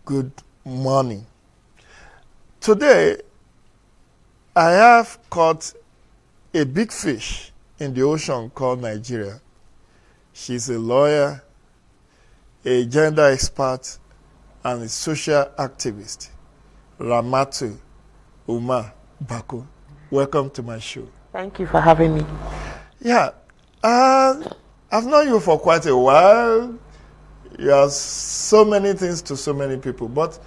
good morning. Today, I have caught a big fish in the ocean called Nigeria. She's a lawyer, a gender expert, and a social activist. Ramatu Umar Bako. Welcome to my show. Thank you for having me. Yeah, I've known you for quite a while. You are so many things to so many people, but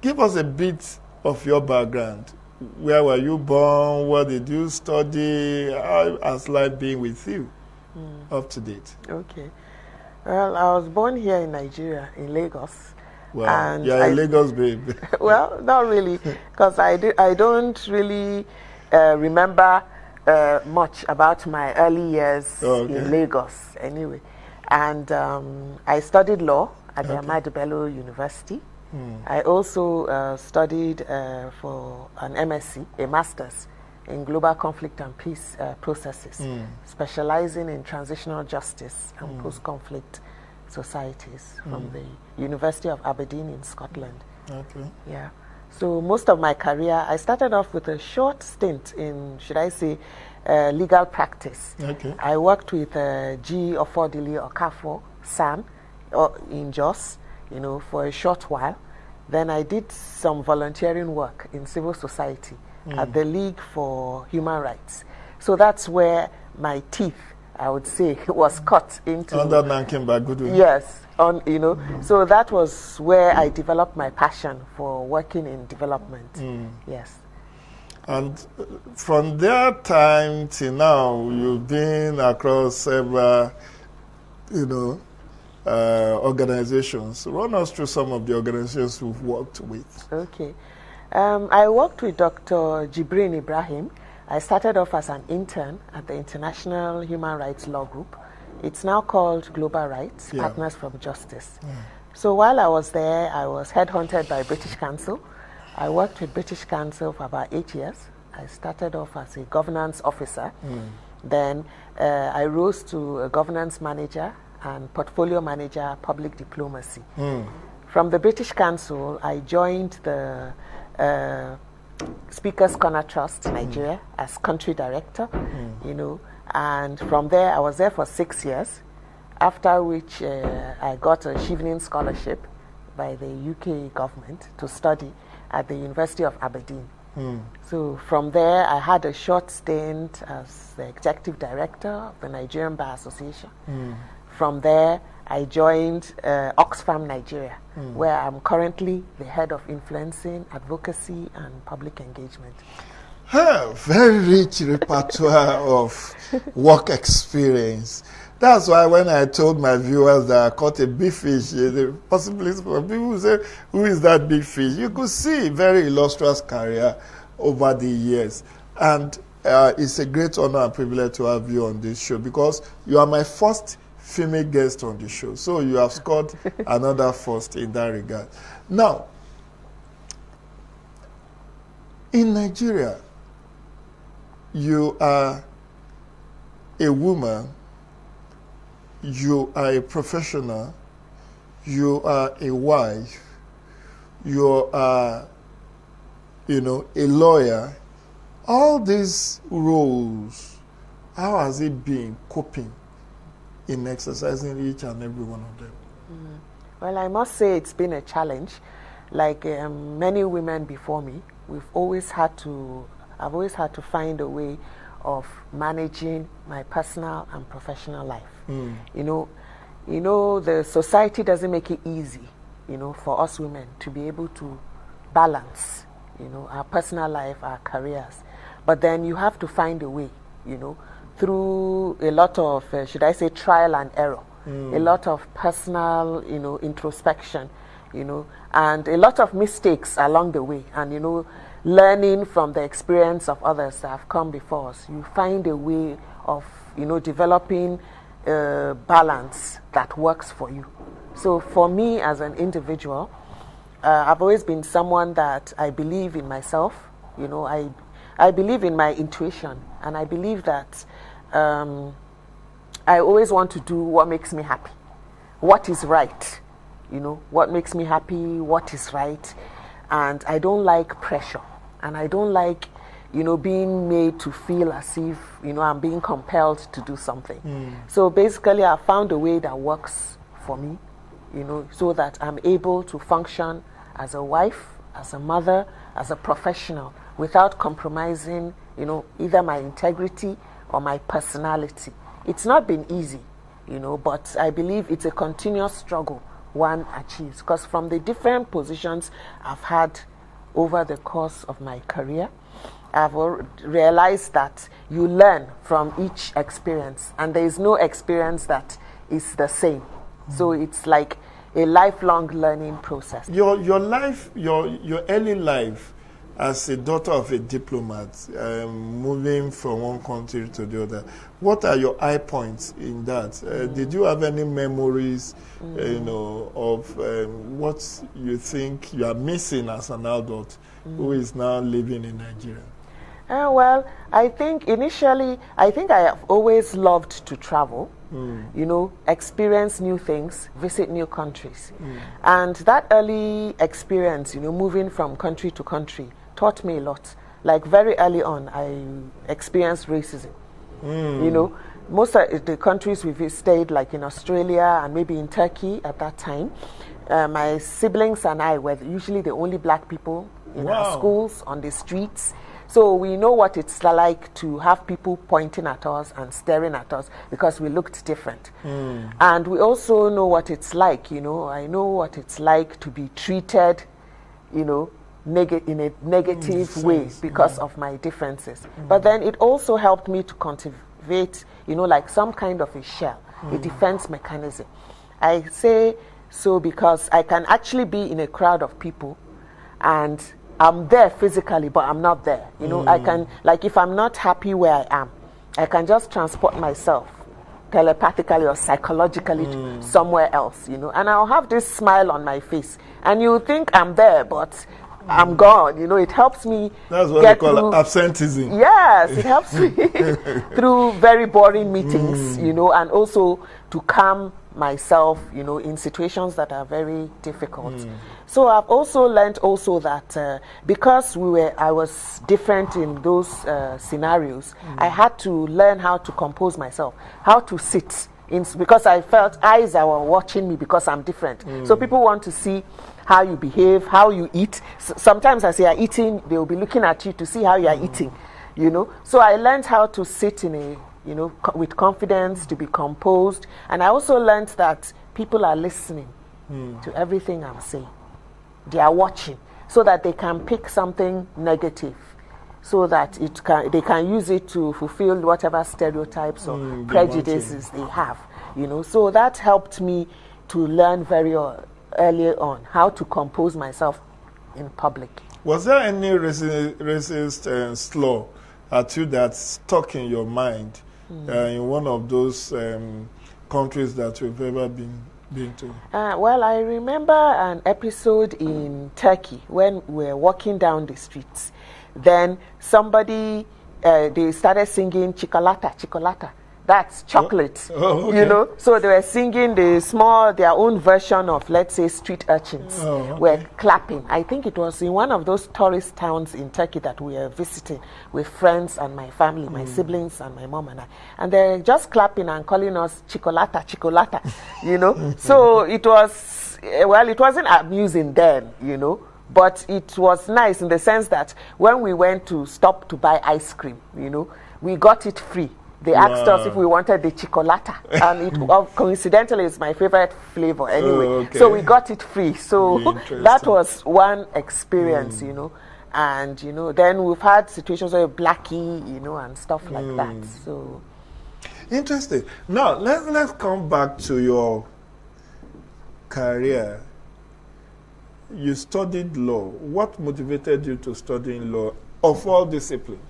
give us a bit of your background. Where were you born? What did you study? How has life been with you up to date? Okay. Well, I was born here in Nigeria, in Lagos. Well, and you're a Lagos babe. Well, not really, because I don't really remember much about my early years in Lagos anyway. And I studied law at the Ahmadu Bello University. I also studied for an MSc, a master's in global conflict and peace processes, specializing in transitional justice and post-conflict societies from the University of Aberdeen in Scotland. Okay. Yeah. So most of my career, I started off with a short stint in, should I say, legal practice. Okay. I worked with G. Ofodili Okafor, Sam, in Jos, for a short while. Then I did some volunteering work in civil society at the League for Human Rights. So that's where my teeth, I would say, was cut into. Under Nankin Bagudu. Yes, so that was where I developed my passion for working in development. Yes. And from that time till now, you've been across several, organizations. Run us through some of the organizations you've worked with. Okay. I worked with Dr. Jibrin Ibrahim. I started off as an intern at the International Human Rights Law Group. It's now called Global Rights, Partners from Justice. So while I was there, I was headhunted by British Council. I worked with British Council for about 8 years. I started off as a governance officer. Then I rose to a governance manager and portfolio manager, public diplomacy. From the British Council, I joined the Speakers Corner Trust, Nigeria, as country director, and from there, I was there for 6 years, after which I got a Chevening Scholarship by the UK government to study at the University of Aberdeen. So from there, I had a short stint as the executive director of the Nigerian Bar Association. From there, I joined Oxfam Nigeria, where I'm currently the head of influencing, advocacy, and public engagement. Very rich repertoire of work experience. That's why when I told my viewers that I caught a big fish, the possibility for people who say, who is that big fish? You could see very illustrious career over the years. And it's a great honor and privilege to have you on this show because you are my first female guest on the show. So you have scored another first in that regard. Now, in Nigeria, you are a woman, you are a professional, you are a wife, you are, a lawyer. All these roles, how has it been coping in exercising each and every one of them? Well, I must say it's been a challenge. Like many women before me, I've always had to find a way of managing my personal and professional life. The society doesn't make it easy, for us women to be able to balance, our personal life, our careers. But then you have to find a way, through a lot of, should I say, trial and error, a lot of personal, introspection, and a lot of mistakes along the way, and, learning from the experience of others that have come before us. You find a way of, developing a balance that works for you. So for me as an individual, I've always been someone that I believe in myself. I believe in my intuition, and I believe that I always want to do what makes me happy, what is right, what makes me happy, what is right. And I don't like pressure. And I don't like, being made to feel as if, I'm being compelled to do something. So basically, I found a way that works for me, so that I'm able to function as a wife, as a mother, as a professional, without compromising, either my integrity or my personality. It's not been easy, but I believe it's a continuous struggle one achieves. Because from the different positions I've had over the course of my career, I've realized that you learn from each experience, and there is no experience that is the same. So it's like a lifelong learning process. Your life, your early life as a daughter of a diplomat, moving from one country to the other, what are your high points in that? Did you have any memories, of what you think you are missing as an adult who is now living in Nigeria? Well, I think initially, I have always loved to travel, experience new things, visit new countries. And that early experience, moving from country to country, taught me a lot. Like very early on, I experienced racism. Most of the countries we've stayed, like in Australia and maybe in Turkey at that time, my siblings and I were usually the only black people in our schools, on the streets. So we know what it's like to have people pointing at us and staring at us because we looked different. And we also know what it's like, I know what it's like to be treated, in a negative way because of my differences. But then it also helped me to cultivate, like some kind of a shell, a defense mechanism. I say so because I can actually be in a crowd of people and I'm there physically, but I'm not there. I can, like if I'm not happy where I am, I can just transport myself telepathically or psychologically to somewhere else, and I'll have this smile on my face. And you think I'm there, but I'm gone. It helps me. That's what they call absenteeism. Yes, it helps me through very boring meetings, and also to calm myself, in situations that are very difficult. So I've also learned that because I was different in those scenarios, I had to learn how to compose myself, how to sit, because I felt eyes were watching me because I'm different. So people want to see how you behave, how you eat. Sometimes as you are eating, they will be looking at you to see how you are eating, So I learned how to sit in with confidence, to be composed. And I also learned that people are listening to everything I'm saying. They are watching so that they can pick something negative, so that they can use it to fulfill whatever stereotypes or prejudices they have. So that helped me to learn very early on how to compose myself in public. Was there any racist slur at you that stuck in your mind in one of those countries that you've ever been to? Well, I remember an episode in Turkey when we were walking down the streets. Then somebody, they started singing Chocolata, Chocolata. That's chocolate, okay. So they were singing their own version of, let's say, street urchins. Were clapping. I think it was in one of those tourist towns in Turkey that we were visiting with friends and my family, my siblings and my mom and I. And they're just clapping and calling us Chocolata, Chocolata, So it was, it wasn't amusing then, but it was nice in the sense that when we went to stop to buy ice cream, we got it free. They asked us if we wanted the chocolata, and it coincidentally is my favorite flavor anyway. So we got it free. So that was one experience, and then we've had situations where blackie, and stuff like that. So interesting. Now let's come back to your career. You studied law. What motivated you to study law of all disciplines?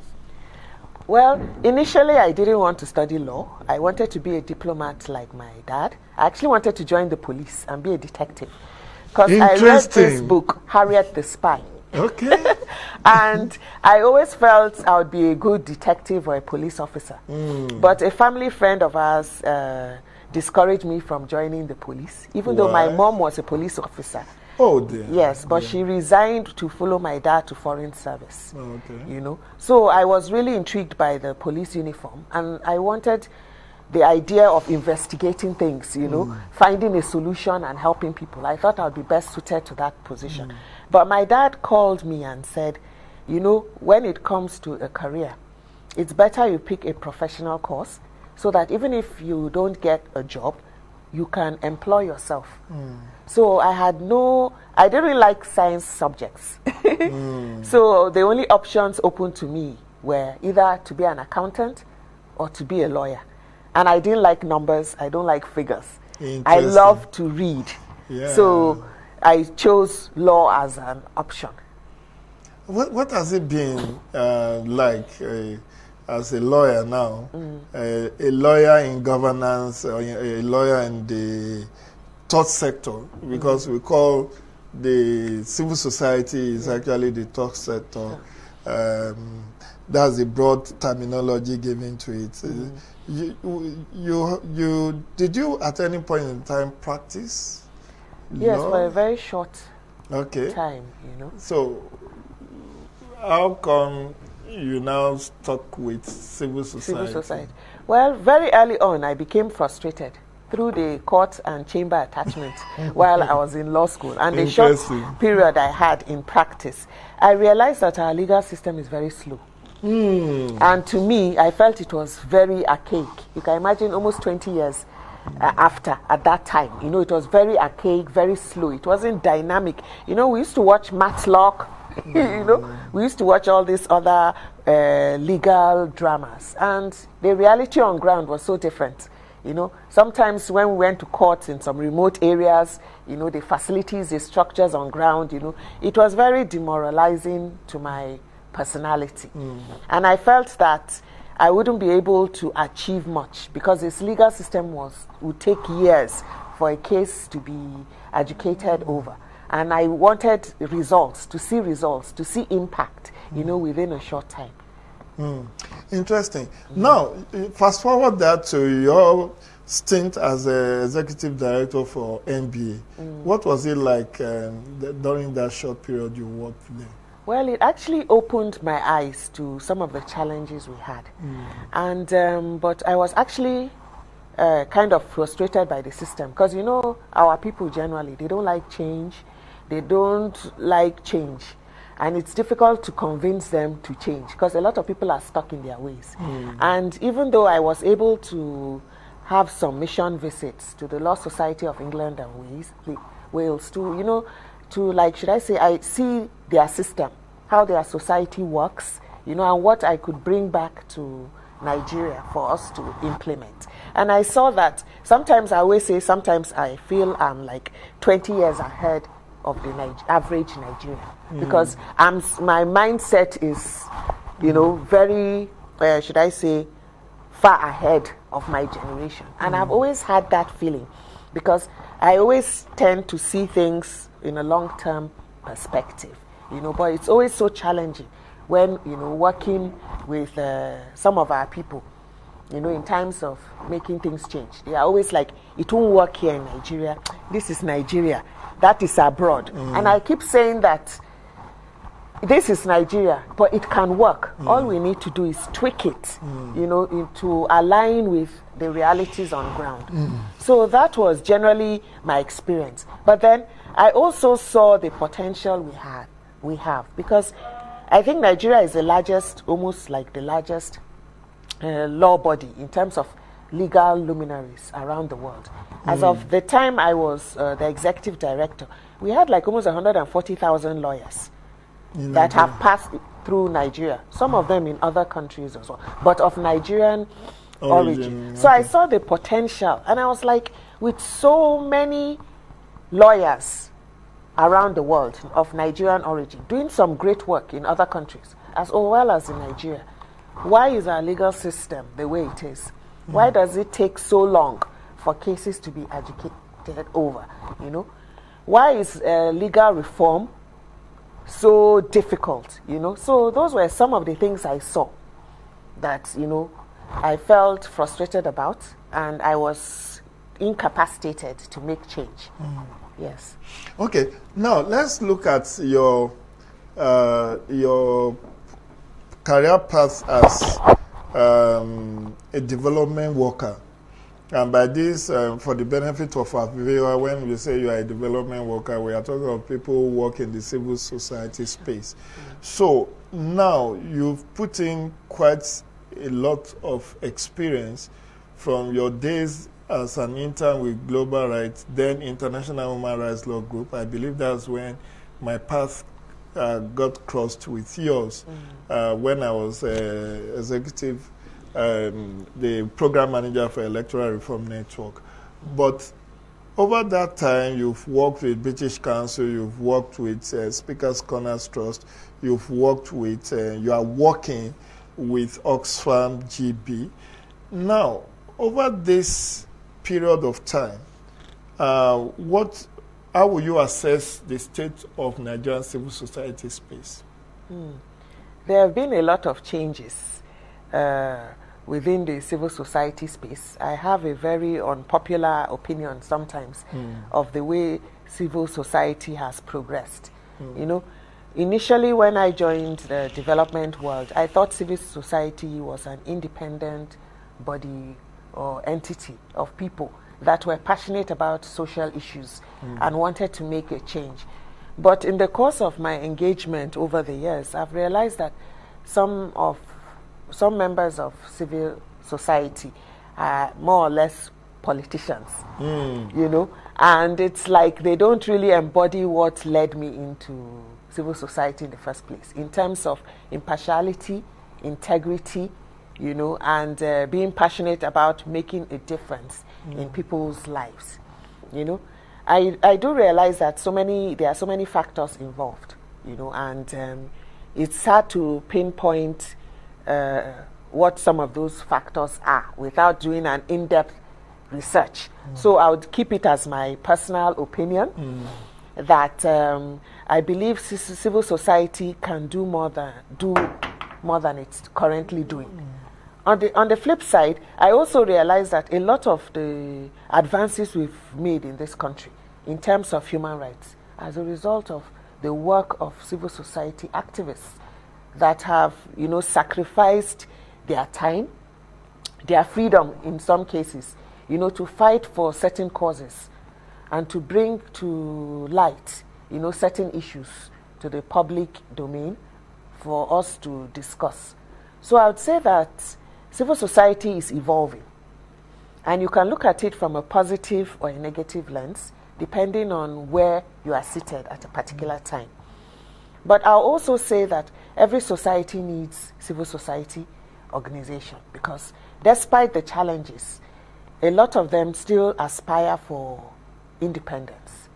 Well, initially I didn't want to study law. I wanted to be a diplomat like my dad. I actually wanted to join the police and be a detective. Because I read this book, Harriet the Spy. Okay. And I always felt I would be a good detective or a police officer. But a family friend of ours discouraged me from joining the police, even though my mom was a police officer. Oh dear. Yes, but she resigned to follow my dad to foreign service. Oh, okay. You know, so I was really intrigued by the police uniform, and I wanted the idea of investigating things, you know, finding a solution and helping people. I thought I'd be best suited to that position. But my dad called me and said, you know, when it comes to a career, it's better you pick a professional course so that even if you don't get a job, you can employ yourself. So I didn't really like science subjects. So the only options open to me were either to be an accountant or to be a lawyer. And I didn't like numbers, I don't like figures. I love to read. Yeah. So I chose law as an option. What has it been like as a lawyer now? A lawyer in governance, or a lawyer in the third sector, because we call the civil society is actually the third sector. That's the broad terminology given to it. Did you at any point in time practice? Yes, law? for a very short time, you know. So how come you now stuck with civil society? Civil society. Well, very early on, I became frustrated through the court and chamber attachment while I was in law school. And the short period I had in practice, I realized that our legal system is very slow. And to me, I felt it was very archaic. You can imagine almost 20 years after, at that time, you know, it was very archaic, very slow. It wasn't dynamic. You know, we used to watch Matlock, you know, we used to watch all these other legal dramas. And the reality on ground was so different. You know, sometimes when we went to court in some remote areas, you know, the facilities, the structures on ground, you know, it was very demoralizing to my personality. And I felt that I wouldn't be able to achieve much because this legal system would take years for a case to be adjudicated over. And I wanted results, to see impact, you know, within a short time. Interesting. Now, fast forward that to your stint as an executive director for NBA. What was it like during that short period you worked there? Well, it actually opened my eyes to some of the challenges we had. And but I was actually kind of frustrated by the system because, you know, our people generally, they don't like change. They don't like change. And it's difficult to convince them to change because a lot of people are stuck in their ways. And even though I was able to have some mission visits to the Law Society of England and Wales to, you know, to, like, should I say, I see their system, how their society works, you know, and what I could bring back to Nigeria for us to implement. And I saw that sometimes I always say, sometimes I feel I'm like 20 years ahead of the average Nigerian because my mindset is, you know, very, should I say, far ahead of my generation. And I've always had that feeling because I always tend to see things in a long-term perspective, you know, but it's always so challenging when, you know, working with some of our people, you know, in terms of making things change. They are always like, it won't work here in Nigeria. This is Nigeria. That is abroad. And I keep saying that this is Nigeria, but it can work. All we need to do is tweak it, you know, to align with the realities on ground. So that was generally my experience. But then I also saw the potential we have, because I think Nigeria is the largest, almost like the largest law body in terms of legal luminaries around the world. As of the time I was the executive director, we had like almost 140,000 lawyers that have passed through Nigeria, some of them in other countries as well, but of Nigerian origin. So I saw the potential, and I was like, with so many lawyers around the world of Nigerian origin, doing some great work in other countries, as well as in Nigeria, why is our legal system the way it is? Why does it take so long for cases to be adjudicated over, you know? Why is legal reform so difficult, you know? So those were some of the things I saw that, you know, I felt frustrated about, and I was incapacitated to make change. Yes. Okay. Now let's look at your career path as a development worker. And by this, for the benefit of our viewer, when we say you are a development worker, we are talking of people who work in the civil society space. So now you've put in quite a lot of experience from your days as an intern with Global Rights, then International Human Rights Law Group. I believe that's when my path got crossed with yours when I was executive, the program manager for Electoral Reform Network. But over that time, you've worked with British Council, you've worked with Speaker's Corners Trust, you've worked with, you are working with Oxfam GB. Now, over this period of time, how will you assess the state of Nigerian civil society space? There have been a lot of changes within the civil society space. I have a very unpopular opinion sometimes of the way civil society has progressed. You know, initially when I joined the development world, I thought civil society was an independent body or entity of people that were passionate about social issues and wanted to make a change. But in the course of my engagement over the years, I've realized that some members of civil society are more or less politicians, you know, and it's like they don't really embody what led me into civil society in the first place, in terms of impartiality, integrity, you know, and being passionate about making a difference in people's lives, you know. I do realize that there are so many factors involved, you know, and it's hard to pinpoint what some of those factors are without doing an in-depth research. So I would keep it as my personal opinion that I believe civil society can do more than it's currently doing. On the flip side, I also realize that a lot of the advances we've made in this country in terms of human rights as a result of the work of civil society activists that have, you know, sacrificed their time, their freedom in some cases, you know, to fight for certain causes and to bring to light, you know, certain issues to the public domain for us to discuss. So I would say that civil society is evolving, and you can look at it from a positive or a negative lens depending on where you are seated at a particular time. But I'll also say that every society needs civil society organization, because despite the challenges, a lot of them still aspire for independence.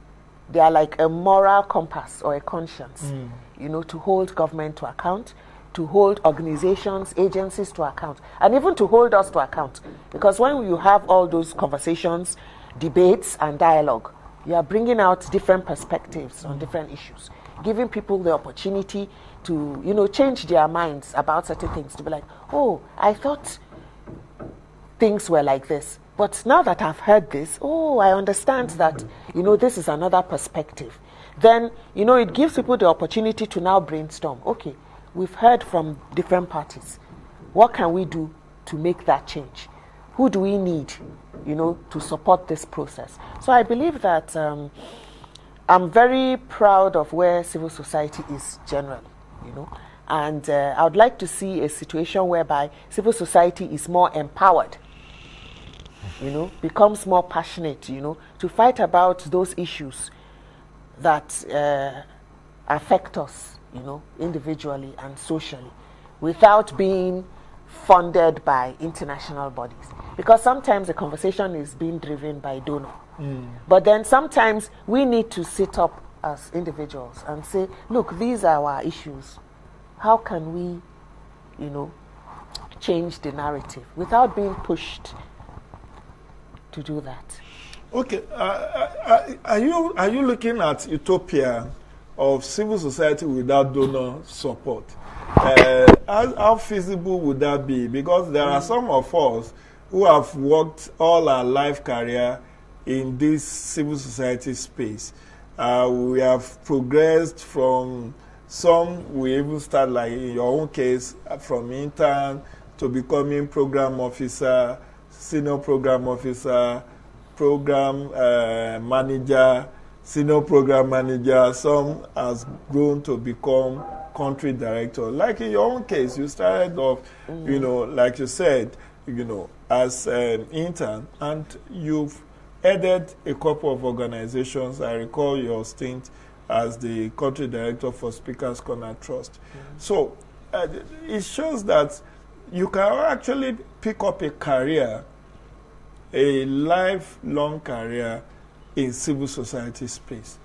They are like a moral compass or a conscience, you know, to hold government to account, to hold organizations, agencies to account, and even to hold us to account. Because when you have all those conversations, debates, and dialogue, you are bringing out different perspectives on different issues, giving people the opportunity to, you know, change their minds about certain things, to be like, oh, I thought things were like this, but now that I've heard this, oh, I understand that, you know, this is another perspective. Then, you know, it gives people the opportunity to now brainstorm. Okay, we've heard from different parties. What can we do to make that change? Who do we need, you know, to support this process? So I believe that I'm very proud of where civil society is generally, you know, and I would like to see a situation whereby civil society is more empowered, you know, becomes more passionate, you know, to fight about those issues that affect us, you know, individually and socially, without being funded by international bodies. Because sometimes the conversation is being driven by donor. But then sometimes we need to sit up as individuals and say, look, these are our issues. How can we, you know, change the narrative without being pushed to do that? Okay. Are you looking at utopia of civil society without donor support? How feasible would that be? Because there are some of us who have worked all our life career in this civil society space. We have progressed from some, we even start, like in your own case, from intern to becoming program officer, senior program officer, program manager, senior program manager. Some has grown to become country director. Like in your own case, you started off, like you said, as an intern, and you've headed a couple of organizations. I recall your stint as the country director for Speaker's Corner Trust. So it shows that you can actually pick up a career, a lifelong career in civil society space,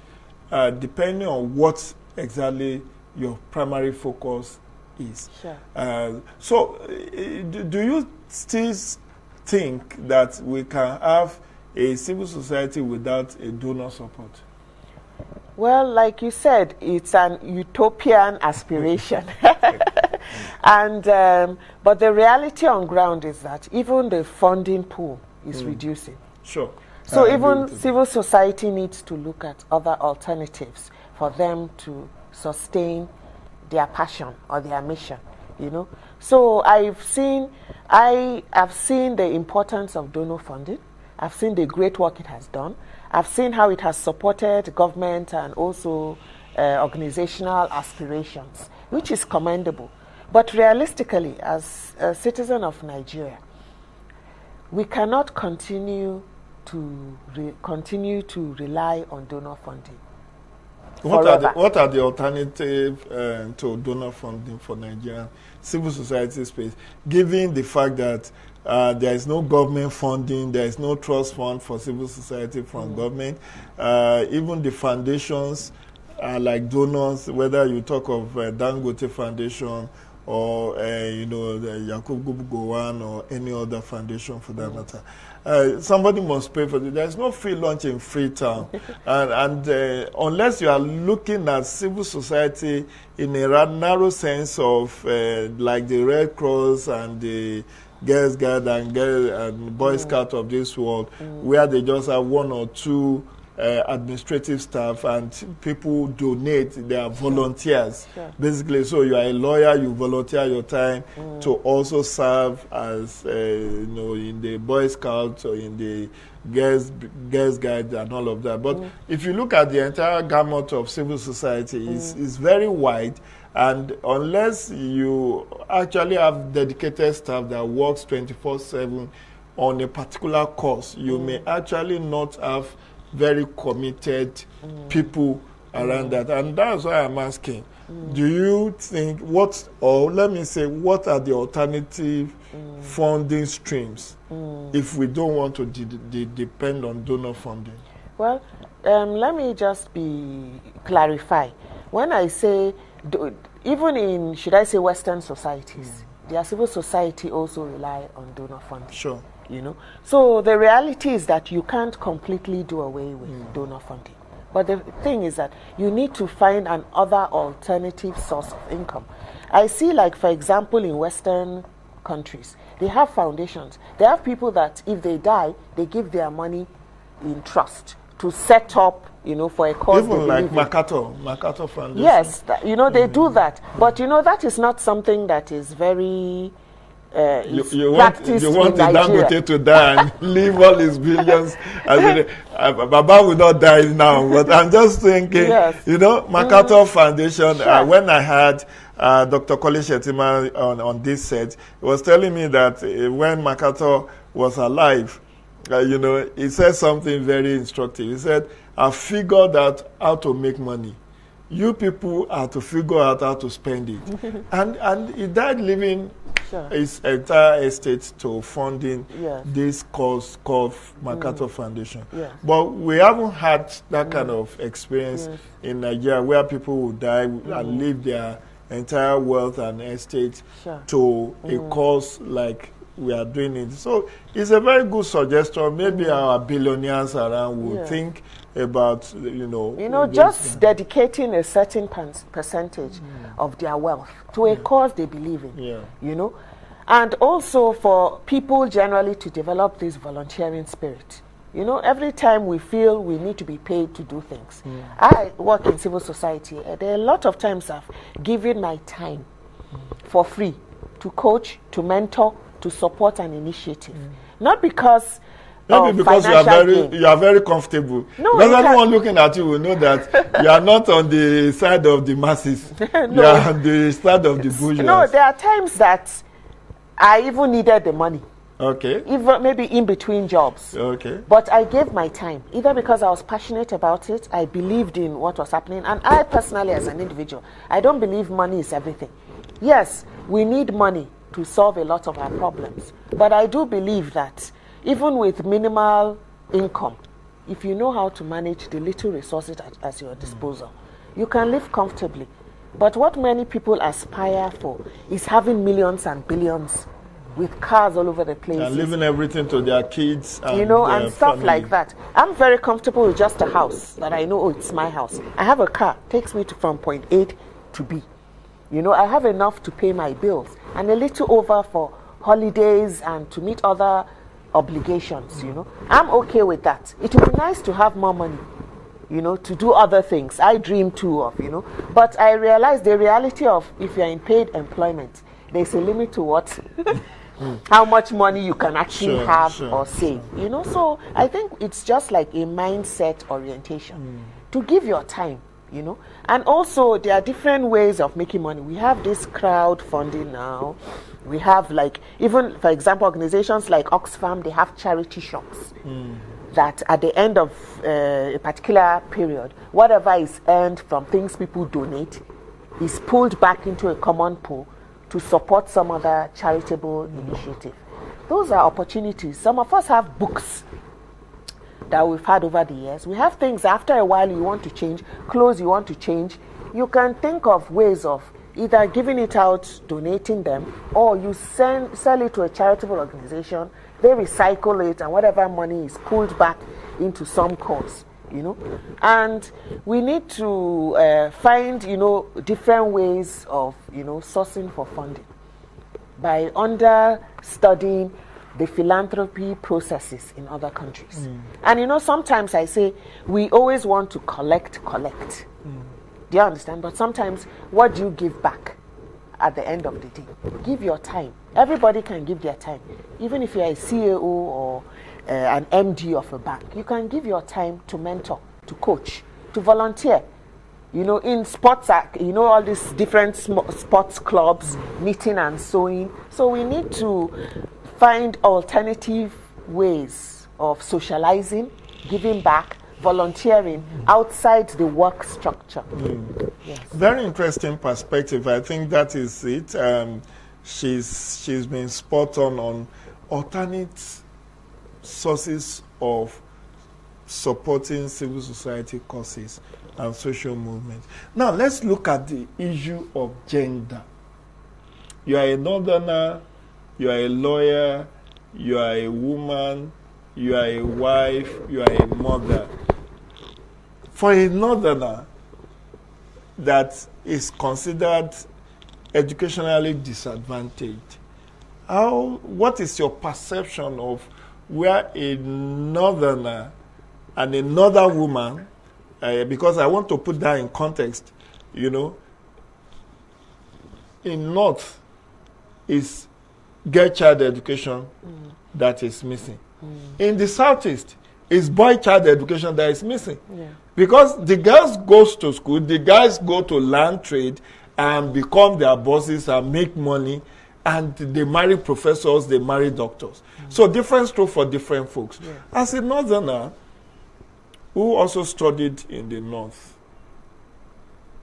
depending on what exactly your primary focus is. Sure. So do you still think that we can have a civil society without a donor support? Well, like you said, it's an utopian aspiration. And but the reality on ground is that even the funding pool is reducing. Sure. So even civil society needs to look at other alternatives for them to sustain their passion or their mission, So I have seen the importance of donor funding. I've seen the great work it has done. I've seen how it has supported government and also organizational aspirations, which is commendable. But realistically, as a citizen of Nigeria, we cannot continue to rely on donor funding. What are the alternatives to donor funding for Nigerian civil society space, given the fact that there is no government funding, there is no trust fund for civil society from government, even the foundations are like donors, whether you talk of Dangote Foundation or the Yakubu Gowon or any other foundation for that matter. Somebody must pay for it. There's no free lunch in Freetown. and unless you are looking at civil society in a narrow sense of like the Red Cross and the Girls Guide and Boy Scout of this world, where they just have one or two administrative staff and people donate, they are volunteers. Sure. Basically, so you are a lawyer, you volunteer your time to also serve as in the Boy Scouts or in the Girls Guide and all of that. But if you look at the entire gamut of civil society, it's very wide. And unless you actually have dedicated staff that works 24/7 on a particular cause, you may actually not have very committed people around that. And that's why I'm asking, do you think what are the alternative funding streams if we don't want to depend on donor funding? Well, let me just clarify. When I say, even in, should I say, Western societies, their civil society also rely on donor funding. Sure. So the reality is that you can't completely do away with donor funding. But the thing is that you need to find another alternative source of income. I see, like, for example, in Western countries, they have foundations. They have people that if they die, they give their money in trust to set up, for a cause. Even like Makato Foundation. Yes, they do that. But, that is not something that is very... you want the Dangote to die and leave all his billions. Baba will not die now, but I'm just thinking, Makato Foundation, sure. When I had Dr. Kole Shetima on this set, he was telling me that when Makato was alive, he said something very instructive. He said, I figured out how to make money. You people are to figure out how to spend it. and he died leaving his entire estate to funding this cause called Makato Foundation. Yes. But we haven't had that kind of experience in Nigeria where people will die and leave their entire wealth and estate to a cause like we are doing it. So it's a very good suggestion. Maybe our billionaires around will think about, just dedicating a certain percentage of their wealth to a cause they believe in, and also for people generally to develop this volunteering spirit, You know, every time we feel we need to be paid to do things. I work in civil society. There are a lot of times I've given my time for free to coach, to mentor, to support an initiative. Not because maybe because you are very comfortable. No, because anyone looking at you will know that you are not on the side of the masses. No. You are on the side of the bourgeois. No, there are times that I even needed the money. Okay. Even maybe in between jobs. Okay. But I gave my time, either because I was passionate about it, I believed in what was happening, and I personally, as an individual, I don't believe money is everything. Yes, we need money to solve a lot of our problems, but I do believe that even with minimal income, if you know how to manage the little resources at your disposal, you can live comfortably. But what many people aspire for is having millions and billions with cars all over the place. And leaving everything to their kids and and stuff like that. I'm very comfortable with just a house that I know, oh, it's my house. I have a car, takes me from point A to B. You know, I have enough to pay my bills and a little over for holidays and to meet other obligations, you know. I'm okay with that. It would be nice to have more money, you know, to do other things. I dream too of, you know. But I realize the reality of if you're in paid employment, there's a limit to what how much money you can actually have or save, you know. So I think it's just like a mindset orientation to give your time, you know. And also there are different ways of making money. We have this crowdfunding now. We have, like, even for example, organizations like Oxfam, they have charity shops that at the end of a particular period, whatever is earned from things people donate is pulled back into a common pool to support some other charitable initiative. Those are opportunities. Some of us have books that we've had over the years. We have things after a while you want to change, clothes you want to change. You can think of ways of either giving it out, donating them, or you sell it to a charitable organization, they recycle it, and whatever money is pulled back into some cause, you know. And we need to find, you know, different ways of, you know, sourcing for funding by studying the philanthropy processes in other countries. And, you know, sometimes I say we always want to collect. Do you understand? But sometimes, what do you give back at the end of the day? Give your time. Everybody can give their time. Even if you're a CEO or an MD of a bank, you can give your time to mentor, to coach, to volunteer. You know, in sports, you know, all these different sports clubs, knitting and sewing. So we need to find alternative ways of socializing, giving back, volunteering outside the work structure. Yes. Very interesting perspective. I think that is it. She's been spot on alternate sources of supporting civil society causes and social movements. Now let's look at the issue of gender. You are a northerner, you are a lawyer, you are a woman, you are a wife, you are a mother. For a northerner that is considered educationally disadvantaged, what is your perception of where a northerner and a northern woman, because I want to put that in context, you know, in North is girl child education that is missing. In the Southeast, it's boy child education that is missing. Yeah. Because the girls go to school, the guys go to land trade and become their bosses and make money, and they marry professors, they marry doctors. So different stroke for different folks. Yeah. As a northerner who also studied in the North,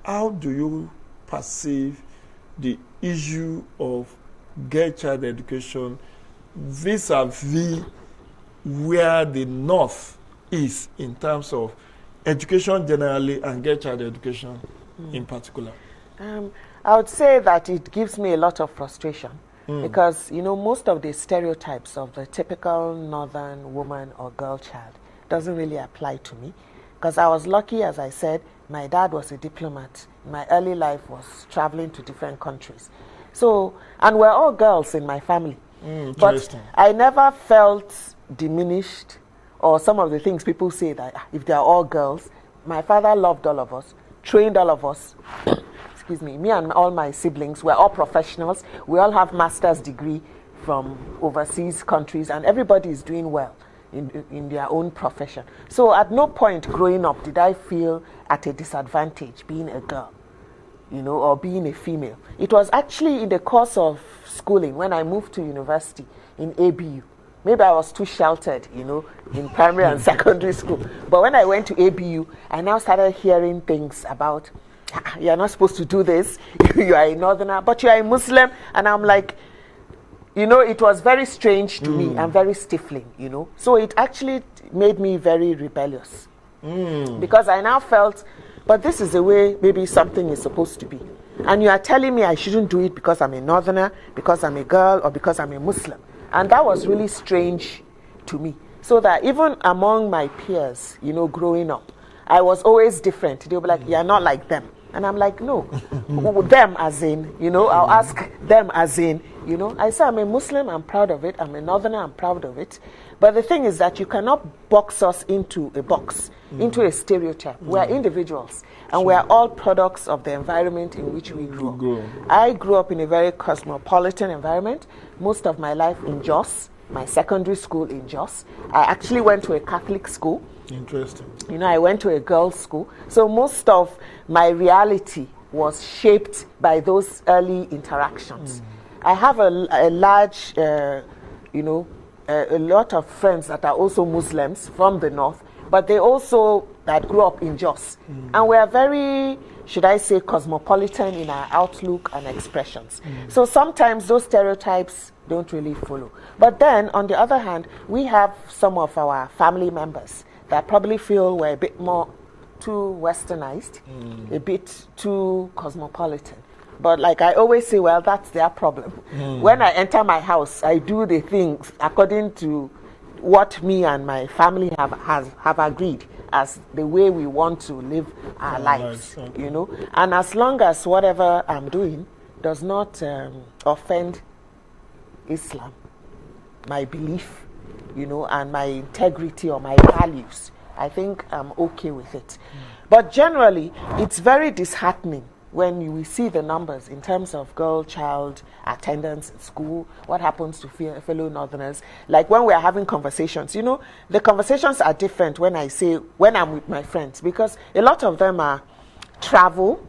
how do you perceive the issue of girl child education vis-a-vis where the North is in terms of education generally and girl child education in particular? I would say that it gives me a lot of frustration because, you know, most of the stereotypes of the typical northern woman or girl child doesn't really apply to me, because I was lucky, as I said, my dad was a diplomat. My early life was traveling to different countries. So, and we're all girls in my family. But I never felt diminished or some of the things people say that if they are all girls, my father loved all of us, trained all of us. Excuse me and all my siblings, we're all professionals. We all have master's degree from overseas countries, and everybody is doing well in their own profession. So at no point growing up did I feel at a disadvantage being a girl, or being a female. It was actually in the course of schooling when I moved to university in ABU. Maybe I was too sheltered, in primary and secondary school. But when I went to ABU, I now started hearing things about, you're not supposed to do this, you are a northerner, but you are a Muslim. And I'm like, it was very strange to me and very stifling, So it actually made me very rebellious. Because I now felt, but this is the way maybe something is supposed to be. And you are telling me I shouldn't do it because I'm a northerner, because I'm a girl, or because I'm a Muslim. And that was really strange to me. So that even among my peers, growing up, I was always different. They'll be like, you're not like them. And I'm like, no. Them as in, I'll ask them as in, I say I'm a Muslim, I'm proud of it. I'm a northerner, I'm proud of it. But the thing is that you cannot box us into a box, into a stereotype. We're individuals. And we're all products of the environment in which we grew up. I grew up in a very cosmopolitan environment. Most of my life in Jos, my secondary school in Jos. I actually went to a Catholic school. Interesting. I went to a girls' school. So most of my reality was shaped by those early interactions. I have a large, a lot of friends that are also Muslims from the north, but they also that grew up in Jos. And we are very, should I say, cosmopolitan in our outlook and expressions. So sometimes those stereotypes don't really follow. But then, on the other hand, we have some of our family members that probably feel we're a bit more too westernized, a bit too cosmopolitan. But like I always say, well, that's their problem. When I enter my house, I do the things according to what me and my family have agreed as the way we want to live our lives, And as long as whatever I'm doing does not offend Islam, my belief, and my integrity or my values, I think I'm okay with it. But generally, it's very disheartening when we see the numbers in terms of girl-child attendance at school, what happens to fellow northerners. Like when we're having conversations, the conversations are different when I'm with my friends, because a lot of them are travel.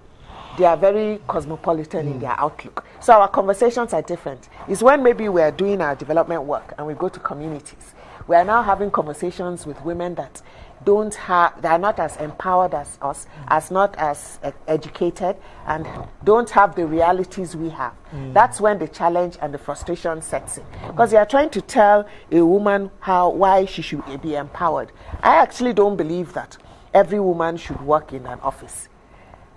They are very cosmopolitan in their outlook. So our conversations are different. It's when maybe we're doing our development work and we go to communities. We are now having conversations with women that they are not as empowered as us, as not as educated, and don't have the realities we have. That's when the challenge and the frustration sets in. Because they are trying to tell a woman why she should be empowered. I actually don't believe that every woman should work in an office.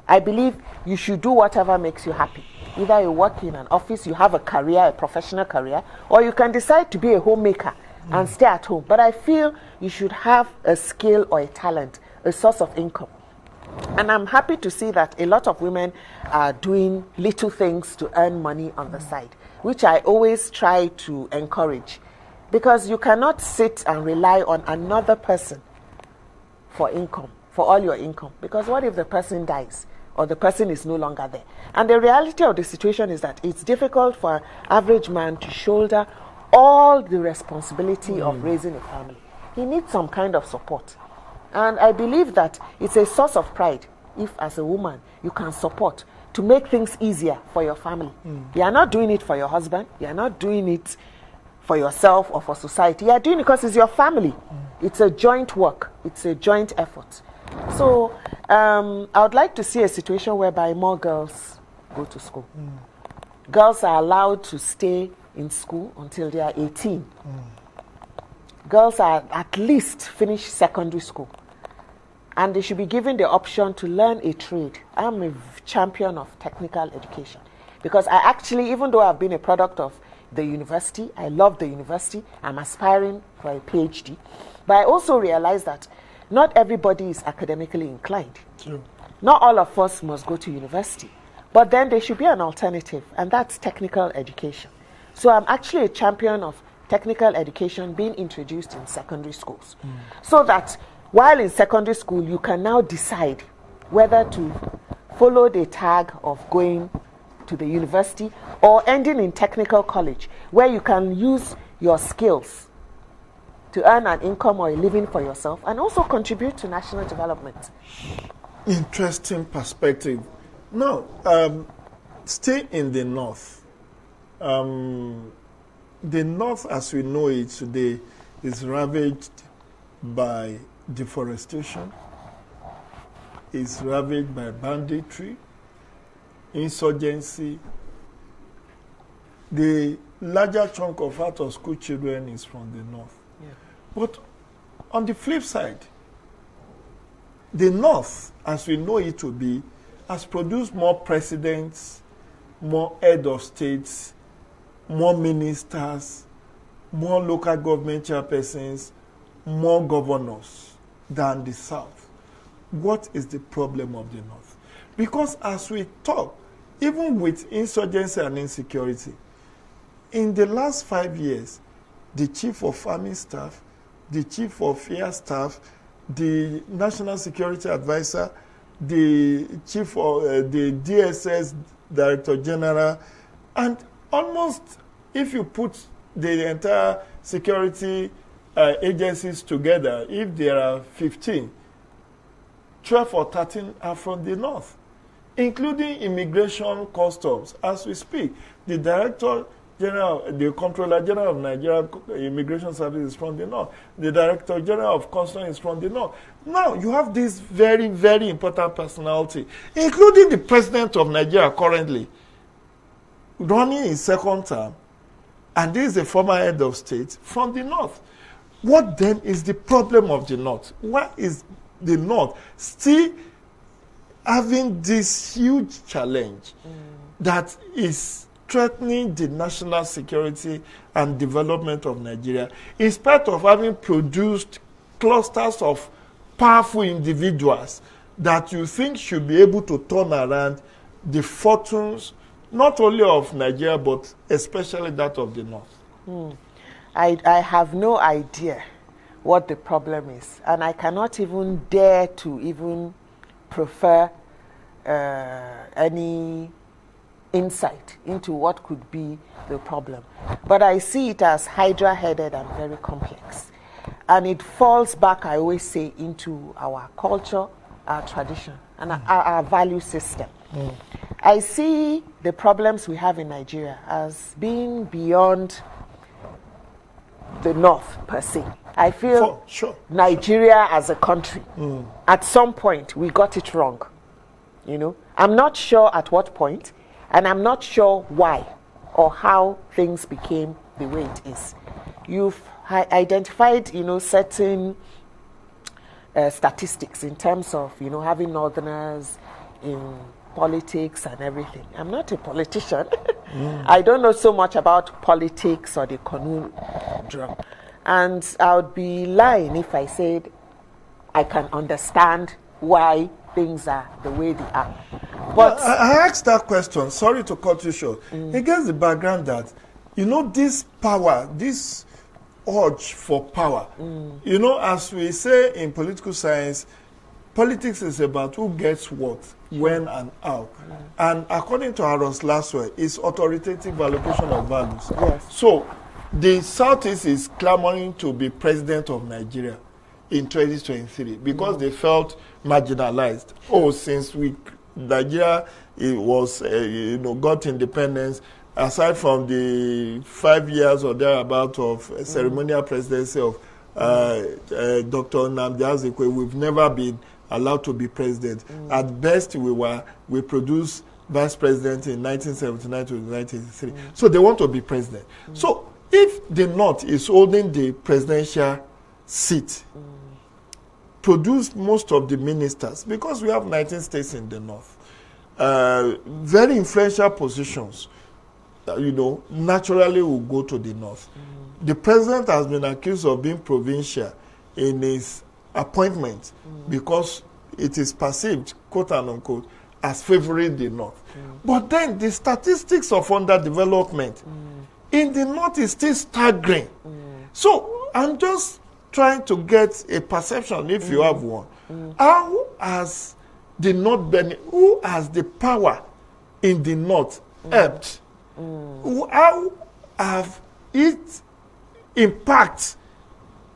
I believe you should do whatever makes you happy. Either you work in an office, you have a career, a professional career, or you can decide to be a homemaker and stay at home. But I feel you should have a skill or a talent, a source of income. And I'm happy to see that a lot of women are doing little things to earn money on the side, which I always try to encourage. Because you cannot sit and rely on another person for income, for all your income. Because what if the person dies or the person is no longer there? And the reality of the situation is that it's difficult for an average man to shoulder all the responsibility of raising a family. He needs some kind of support. And I believe that it's a source of pride if, as a woman, you can support to make things easier for your family. You are not doing it for your husband. You are not doing it for yourself or for society. You are doing it because it's your family. It's a joint work. It's a joint effort. So I would like to see a situation whereby more girls go to school. Girls are allowed to stay in school until they are 18. Girls are at least finish secondary school. And they should be given the option to learn a trade. I'm a champion of technical education. Because I actually, even though I've been a product of the university, I love the university, I'm aspiring for a PhD. But I also realize that not everybody is academically inclined. True. Not all of us must go to university. But then there should be an alternative, and that's technical education. So I'm actually a champion of technical education being introduced in secondary schools, so that while in secondary school you can now decide whether to follow the tag of going to the university or ending in technical college, where you can use your skills to earn an income or a living for yourself and also contribute to national development. Interesting perspective. Now, stay in the north. The north, as we know it today, is ravaged by deforestation, is ravaged by banditry, insurgency. The larger chunk of out-of-school children is from the north. Yeah. But on the flip side, the north, as we know it to be, has produced more presidents, more head of states, more ministers, more local government chairpersons, more governors than the south. What is the problem of the north? Because as we talk, even with insurgency and insecurity, in the last 5 years, the chief of army staff, the chief of air staff, the national security advisor, the chief of the DSS director general, and almost, if you put the entire security agencies together, if there are 15, 12 or 13 are from the north, including immigration customs. As we speak, the director general, the controller general of Nigeria Immigration Service is from the north. The director general of customs is from the north. Now you have this very, very important personality, including the president of Nigeria currently, running his second term, and this is the former head of state from the north. What then is the problem of the north? Why is the north still having this huge challenge that is threatening the national security and development of Nigeria, in spite of having produced clusters of powerful individuals that you think should be able to turn around the fortunes not only of Nigeria but especially that of the north? I have no idea what the problem is, and I cannot even dare to even prefer any insight into what could be the problem. But I see it as hydra-headed and very complex. And it falls back, I always say, into our culture, our tradition, and our value system. I see the problems we have in Nigeria as being beyond the north per se. I feel Nigeria as a country, at some point we got it wrong. You know, I'm not sure at what point, and I'm not sure why or how things became the way it is. You've identified, certain statistics in terms of, having northerners in politics and everything. I'm not a politician. I don't know so much about politics or the conundrum. And I would be lying if I said I can understand why things are the way they are. But I asked that question, sorry to cut you short, against the background that, this power, this urge for power, as we say in political science, politics is about who gets what, when, and how. And according to Aaron's last word, it's authoritative allocation of values. Yes. So the Southeast is clamoring to be president of Nigeria in 2023 because they felt marginalized. Since Nigeria was got independence, aside from the 5 years or thereabout of ceremonial presidency of Dr. Nnamdi Azikiwe, we've never been allowed to be president. At best, we produced vice president in 1979 to 1983. So they want to be president. So if the North is holding the presidential seat, produced most of the ministers, because we have 19 states in the North, very influential positions, naturally will go to the North. The president has been accused of being provincial in his appointment because it is perceived, quote and unquote, as favoring the North. But then the statistics of underdevelopment in the North is still staggering. So I'm just trying to get a perception, if you have one. How has the North who has the power in the North helped? How have it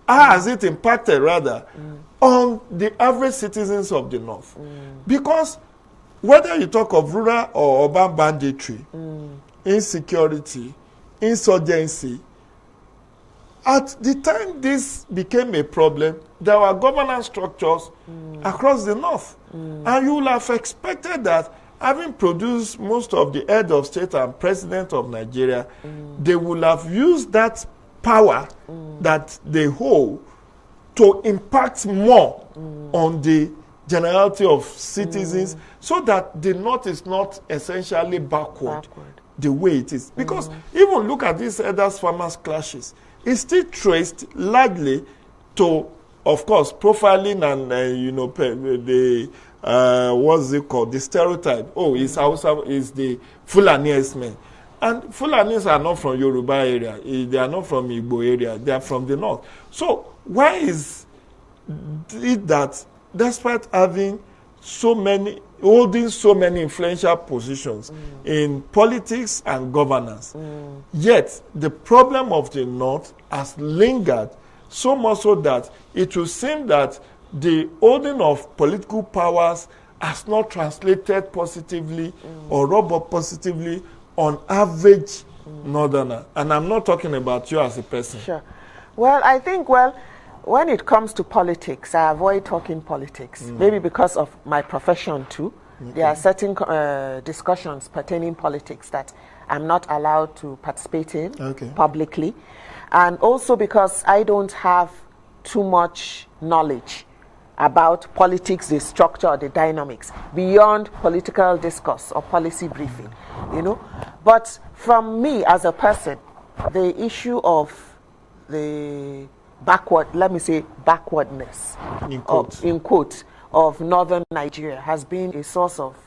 has it impacted rather on the average citizens of the North? Because whether you talk of rural or urban banditry, insecurity, insurgency, at the time this became a problem, there were governance structures across the North. And you will have expected that, having produced most of the head of state and president of Nigeria, they will have used that power that they hold to impact more on the generality of citizens, so that the North is not essentially backward the way it is. Because even look at these elders-farmers clashes. It's still traced largely to, of course, profiling and, the, what's it called, the stereotype. Oh, it's Hausa, is the Fulani men. And Fulanis are not from Yoruba area. They are not from Igbo area. They are from the North. So why is it that despite having holding so many influential positions in politics and governance, yet the problem of the North has lingered so much so that it will seem that the holding of political powers has not translated positively or rubbed up positively on average Northerner. And I'm not talking about you as a person. Sure. Well, I think, when it comes to politics, I avoid talking politics, maybe because of my profession too. There are certain discussions pertaining politics that I'm not allowed to participate in publicly. And also because I don't have too much knowledge about politics, the structure, or the dynamics, beyond political discourse or policy briefing, But from me as a person, the issue of the backwardness, in quotes, of northern Nigeria has been a source of,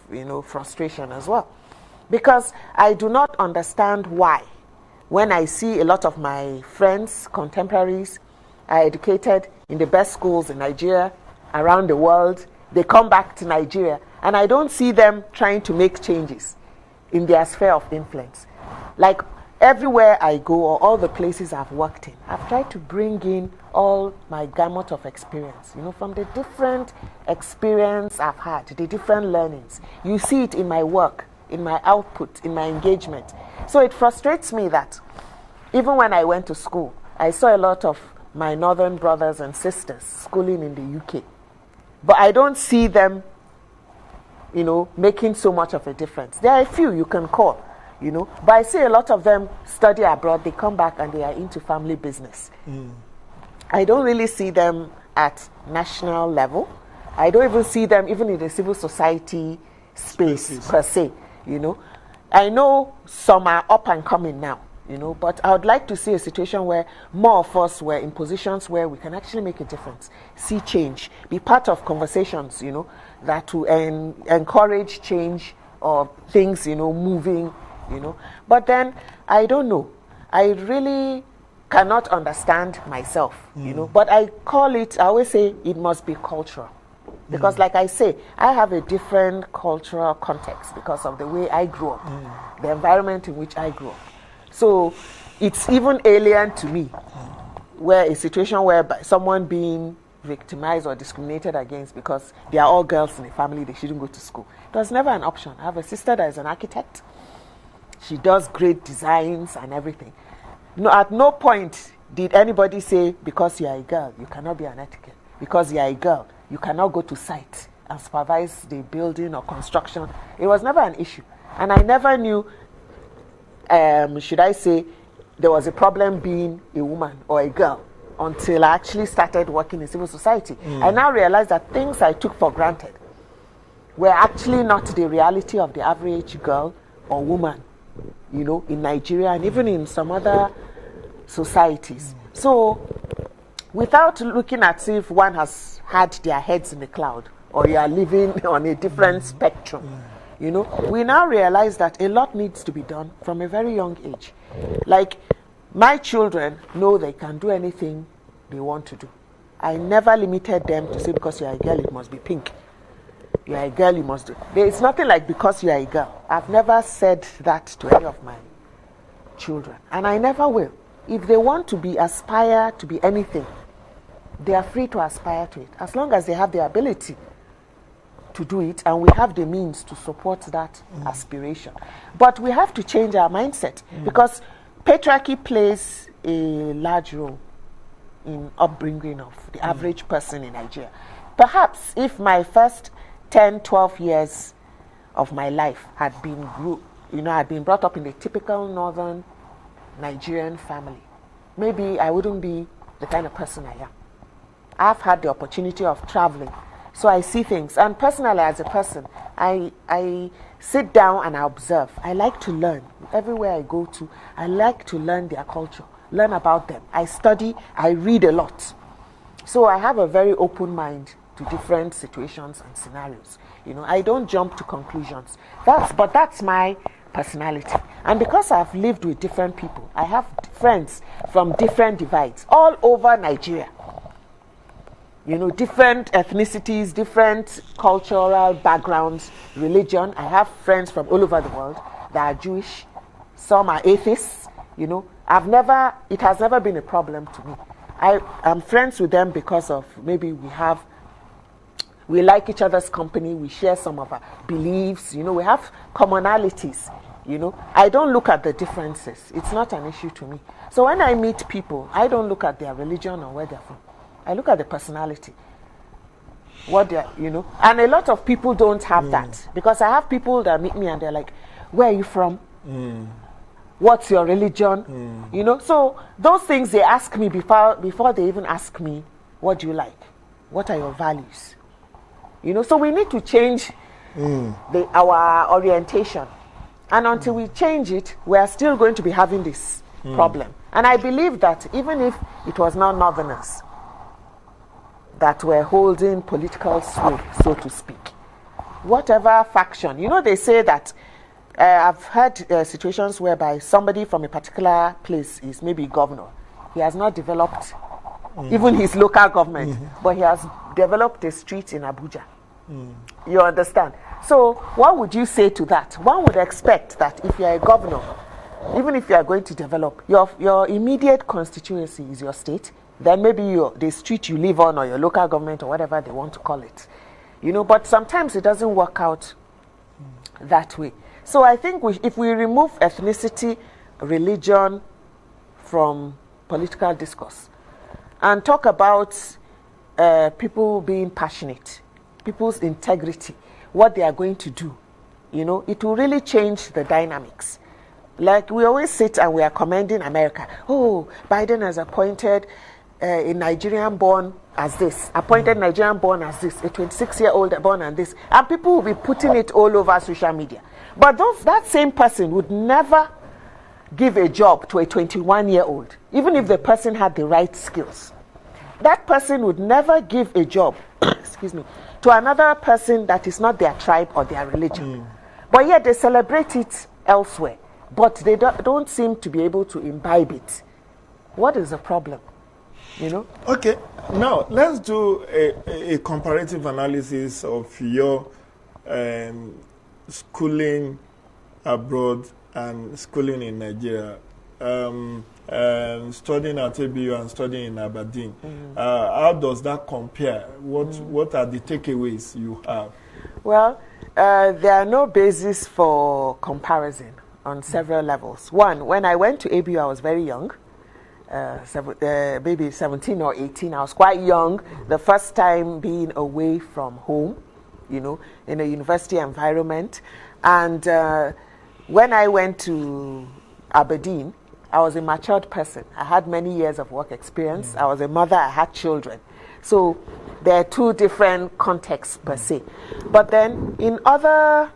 frustration as well. Because I do not understand why, when I see a lot of my friends, contemporaries, are educated in the best schools in Nigeria, around the world, they come back to Nigeria, and I don't see them trying to make changes in their sphere of influence. Like, everywhere I go, or all the places I've worked in, I've tried to bring in all my gamut of experience, from the different experience I've had, the different learnings. You see it in my work, in my output, in my engagement. So it frustrates me that even when I went to school, I saw a lot of my northern brothers and sisters schooling in the UK. But I don't see them, making so much of a difference. There are a few you can call, but I see a lot of them study abroad, they come back and they are into family business. I don't really see them at national level. I don't even see them even in the civil society space per se, I know some are up and coming now, but I would like to see a situation where more of us were in positions where we can actually make a difference, see change, be part of conversations, that will encourage change or things, moving, But then, I don't know. I really cannot understand myself, But I always say it must be cultural. Because like I say, I have a different cultural context because of the way I grew up, the environment in which I grew up. So it's even alien to me, where a situation whereby someone being victimized or discriminated against because they are all girls in a family, they shouldn't go to school. It was never an option. I have a sister that is an architect. She does great designs and everything. No, at no point did anybody say, because you are a girl, you cannot be an architect. Because you are a girl, you cannot go to site and supervise the building or construction. It was never an issue. And I never knew, should I say, there was a problem being a woman or a girl until I actually started working in civil society. I now realize that things I took for granted were actually not the reality of the average girl or woman, in Nigeria and even in some other societies. So, without looking at if one has had their heads in the cloud or you are living on a different spectrum, You know, we now realize that a lot needs to be done from a very young age. Like, my children know they can do anything they want to do. I never limited them to say, because you're a girl, it must be pink. You're a girl, you must do. It's nothing like because you're a girl. I've never said that to any of my children. And I never will. If they want to aspire to be anything, they are free to aspire to it, as long as they have the ability to do it, and we have the means to support that aspiration. But we have to change our mindset, because patriarchy plays a large role in upbringing of the average person in Nigeria. Perhaps if my first 10, 12 years of my life had been I'd been brought up in a typical northern Nigerian family, maybe I wouldn't be the kind of person I am. I've had the opportunity of traveling, so I see things. And personally, as a person, I sit down and I observe. I like to learn. Everywhere I go to, I like to learn their culture, learn about them. I study, I read a lot. So I have a very open mind to different situations and scenarios. You know, I don't jump to conclusions. But that's my personality. And because I've lived with different people, I have friends from different divides all over Nigeria. You know, different ethnicities, different cultural backgrounds, religion. I have friends from all over the world that are Jewish. Some are atheists. You know, it has never been a problem to me. I'm friends with them because of maybe we like each other's company, we share some of our beliefs, you know, we have commonalities, you know. I don't look at the differences. It's not an issue to me. So when I meet people, I don't look at their religion or where they're from. I look at the personality. What they're, you know. And a lot of people don't have that. Because I have people that meet me and they're like, where are you from? What's your religion? You know, so those things they ask me before they even ask me, what do you like? What are your values? You know, so we need to change our orientation. And until we change it, we are still going to be having this problem. And I believe that even if it was not Northerners that were holding political sway, so to speak, whatever faction, you know, they say that I've heard situations whereby somebody from a particular place is maybe governor. He has not developed even his local government, but he has developed a street in Abuja. You understand? So what would you say to that? One would expect that if you are a governor, even if you are going to develop, your immediate constituency is your state, then maybe the street you live on or your local government or whatever they want to call it. You know, but sometimes it doesn't work out that way. So I think if we remove ethnicity, religion from political discourse and talk about people being passionate, people's integrity, what they are going to do, you know, it will really change the dynamics. Like we always sit and we are commending America. Oh, Biden has appointed a Nigerian born as this, appointed Nigerian born as this, a 26-year-old born as this. And people will be putting it all over social media. But that same person would never give a job to a 21-year-old, even if the person had the right skills. That person would never give a job, excuse me, to another person that is not their tribe or their religion. But yet they celebrate it elsewhere. But they don't seem to be able to imbibe it. What is the problem? You know? Okay, now let's do a comparative analysis of your schooling abroad and schooling in Nigeria. Studying at ABU and studying in Aberdeen. How does that compare? What are the takeaways you have? Well, there are no basis for comparison on several levels. One, when I went to ABU, I was very young, maybe 17 or 18. I was quite young, the first time being away from home, you know, in a university environment. And when I went to Aberdeen, I was a matured person. I had many years of work experience. I was a mother, I had children. So there are two different contexts per se. But then in other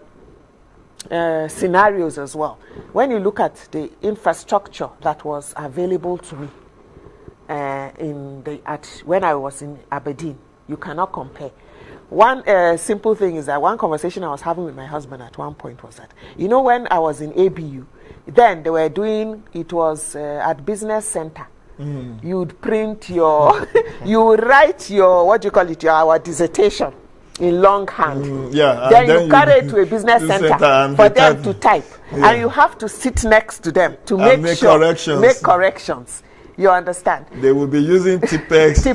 scenarios as well, when you look at the infrastructure that was available to me when I was in Aberdeen, you cannot compare. one simple thing is that one conversation I was having with my husband at one point was that, you know, when I was in ABU, then they were doing, it was at Business Center. You'd print your, you would write your, what do you call it, our dissertation in longhand. Then you carry it to a business center for them to type. And you have to sit next to them to make corrections. You understand? They will be using Tipex.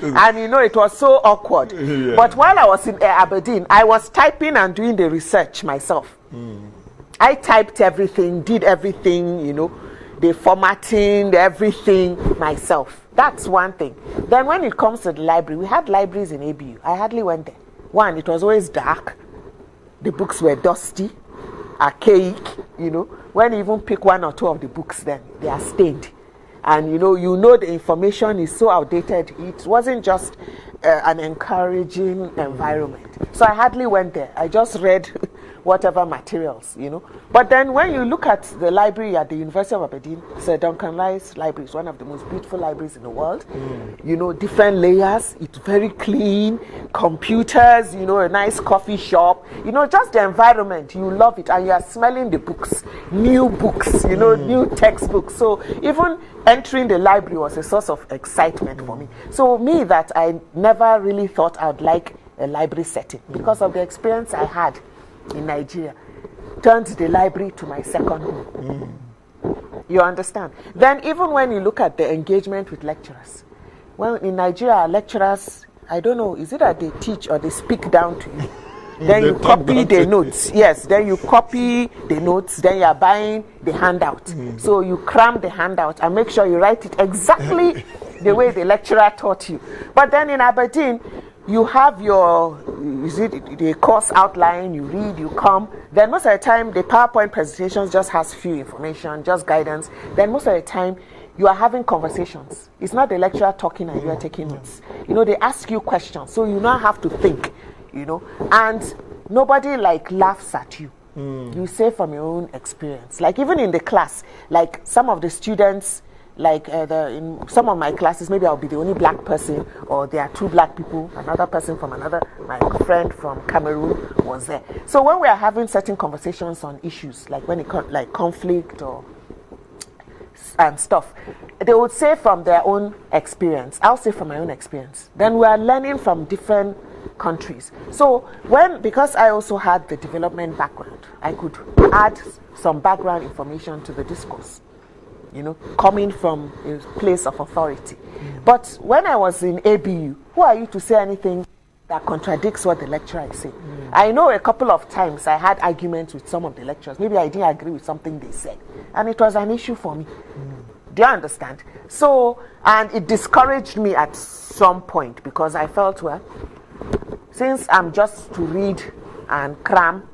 And you know, it was so awkward. But while I was in Aberdeen, I was typing and doing the research myself. I typed everything, did everything, you know, the formatting, everything myself. That's one thing. Then when it comes to the library, we had libraries in ABU. I hardly went there. One, it was always dark. The books were dusty, archaic, you know. When you even pick one or two of the books, then they are stained. And you know the information is so outdated. It wasn't just an encouraging environment. So I hardly went there. I just read whatever materials, you know. But then when you look at the library at the University of Aberdeen, Sir Duncan Rice Library is one of the most beautiful libraries in the world. You know, different layers. It's very clean. Computers, you know, a nice coffee shop. You know, just the environment. You love it. And you are smelling the books. New books, you know, new textbooks. So even entering the library was a source of excitement for me. So me, that I never really thought I'd like a library setting because of the experience I had in Nigeria, turned the library to my second home. You understand? Then even when you look at the engagement with lecturers, well, in Nigeria, lecturers, I don't know, is it that they teach or they speak down to you? Then you copy the notes. Yes, then you copy the notes, then you are buying the handout. So you cram the handout and make sure you write it exactly the way the lecturer taught you. But then in Aberdeen, you have your, the course outline, you read, you come. Then most of the time, the PowerPoint presentations just has few information, just guidance. Then most of the time, you are having conversations. It's not the lecturer talking and you are taking notes. You know, they ask you questions, so you now have to think, you know. And nobody like laughs at you. You say from your own experience. Like even in the class, like some of the students, like in some of my classes, maybe I'll be the only black person, or there are two black people, another person from another, my friend from Cameroon was there. So when we are having certain conversations on issues, like when it comes like conflict or and stuff, they would say from their own experience. I'll say from my own experience. Then we are learning from different countries. So because I also had the development background, I could add some background information to the discourse. You know, coming from a place of authority. But when I was in ABU, who are you to say anything that contradicts what the lecturer is saying? I know a couple of times I had arguments with some of the lecturers. Maybe I didn't agree with something they said. And it was an issue for me. Do you understand? So, and it discouraged me at some point because I felt, well, since I'm just to read and cram,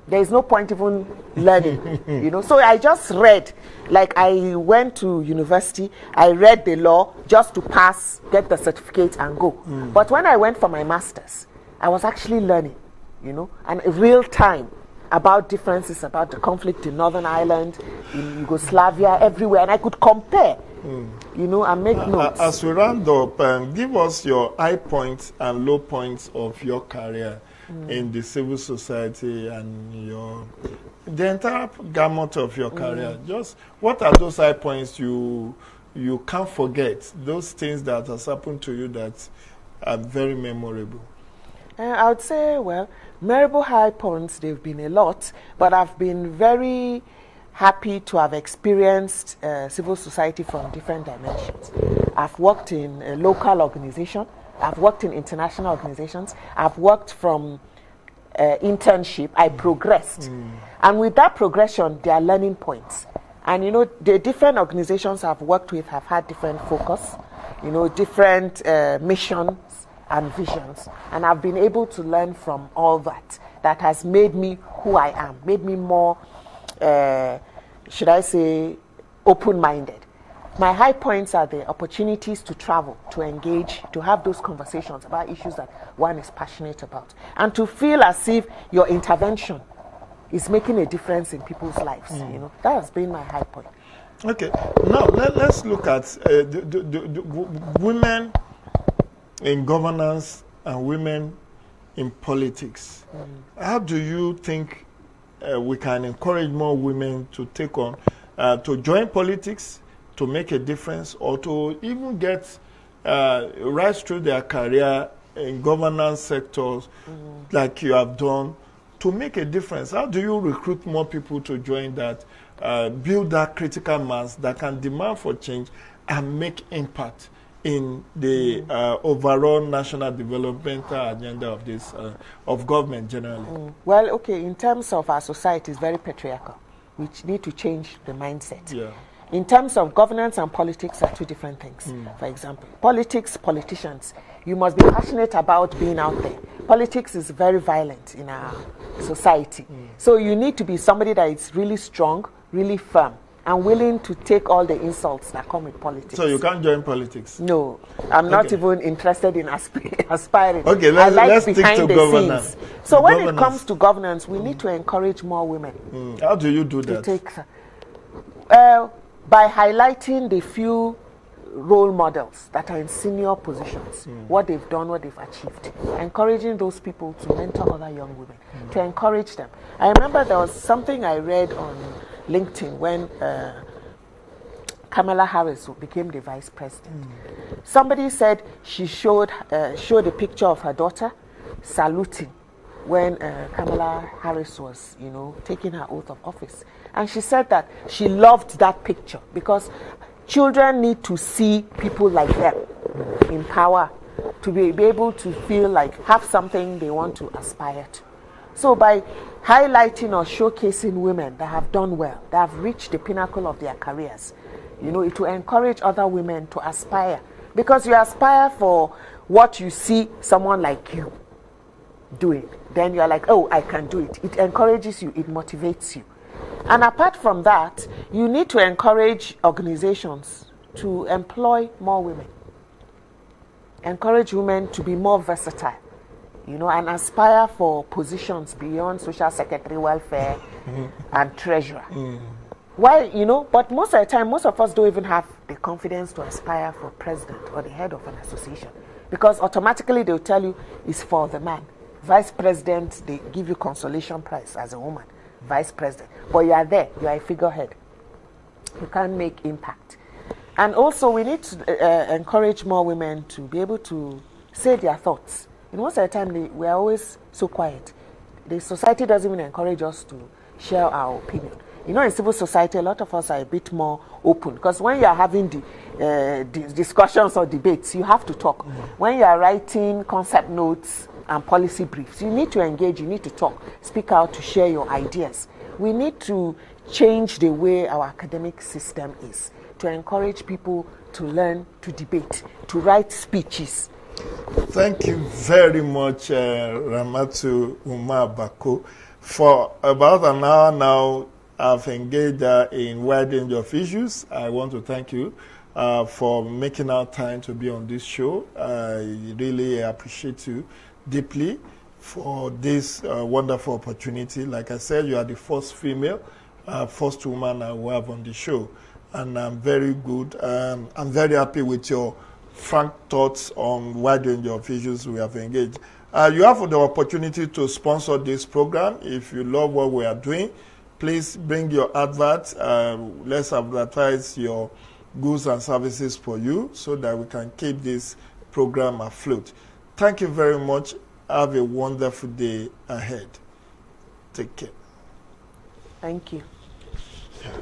there is no point even learning, you know. So I just read, like I went to university, I read the law just to pass, get the certificate and go. But when I went for my master's, I was actually learning, you know, and real time about differences, about the conflict in Northern Ireland, in Yugoslavia, everywhere. And I could compare, you know, and make notes. As we round up, give us your high points and low points of your career in the civil society and the entire gamut of your career. Just what are those high points you can't forget? Those things that has happened to you that are very memorable. I would say, well, memorable high points, they've been a lot, but I've been very happy to have experienced civil society from different dimensions. I've worked in a local organization. I've worked in international organizations. I've worked from internship. I progressed. And with that progression, there are learning points. And, you know, the different organizations I've worked with have had different focus, you know, different missions and visions. And I've been able to learn from all that. That has made me who I am, made me more, should I say, open-minded. My high points are the opportunities to travel, to engage, to have those conversations about issues that one is passionate about, and to feel as if your intervention is making a difference in people's lives. You know, that has been my high point. Okay, now let's look at the women in governance and women in politics. How do you think we can encourage more women to take on, to join politics, to make a difference, or to even get rise through their career in governance sectors like you have done, to make a difference? How do you recruit more people to join that, build that critical mass that can demand for change and make impact in the overall national developmental agenda of this of government generally? Well, okay, in terms of our society, it's very patriarchal. We need to change the mindset. Yeah. In terms of governance and politics are two different things. For example, politicians, you must be passionate about being out there. Politics is very violent in our society. So you need to be somebody that is really strong, really firm, and willing to take all the insults that come with politics. So you can't join politics? No, I'm not even interested in aspiring. Okay, let's stick to governance. So when it comes to governance, we need to encourage more women. How do you do that? To take, by highlighting the few role models that are in senior positions, what they've done, what they've achieved, encouraging those people to mentor other young women, to encourage them. I remember there was something I read on LinkedIn when Kamala Harris became the vice president. Somebody said she showed a picture of her daughter saluting when Kamala Harris was, taking her oath of office. And she said that she loved that picture because children need to see people like them in power, to be able to feel like have something they want to aspire to. So by highlighting or showcasing women that have done well, that have reached the pinnacle of their careers, it will encourage other women to aspire. Because you aspire for what you see someone like you doing. Then you're like, oh, I can do it. It encourages you, it motivates you. And apart from that, you need to encourage organizations to employ more women. Encourage women to be more versatile, and aspire for positions beyond social secretary, welfare, and treasurer. Why, but most of the time, most of us don't even have the confidence to aspire for president or the head of an association. Because automatically they'll tell you it's for the man. Vice president, they give you consolation prize as a woman. Vice president. But you are there, you are a figurehead. You can't make impact. And also we need to encourage more women to be able to say their thoughts. Most of the time we are always so quiet. The society doesn't even encourage us to share our opinion. In civil society, a lot of us are a bit more open because when you are having the discussions or debates, you have to talk. When you are writing concept notes and policy briefs, you need to engage, you need to talk, speak out, to share your ideas. We need to change the way our academic system is, to encourage people to learn, to debate, to write speeches. Thank you very much, Ramatu Umar Bako. For about an hour now, I've engaged in a wide range of issues. I want to thank you for making our time to be on this show. I really appreciate you deeply for this wonderful opportunity. Like I said, you are the first female, first woman I will have on the show. And I'm very good. I'm very happy with your frank thoughts on wide range of issues we have engaged. You have the opportunity to sponsor this program. If you love what we are doing, please bring your advert. Let's advertise your goods and services for you so that we can keep this program afloat. Thank you very much. Have a wonderful day ahead. Take care. Thank you. Yeah.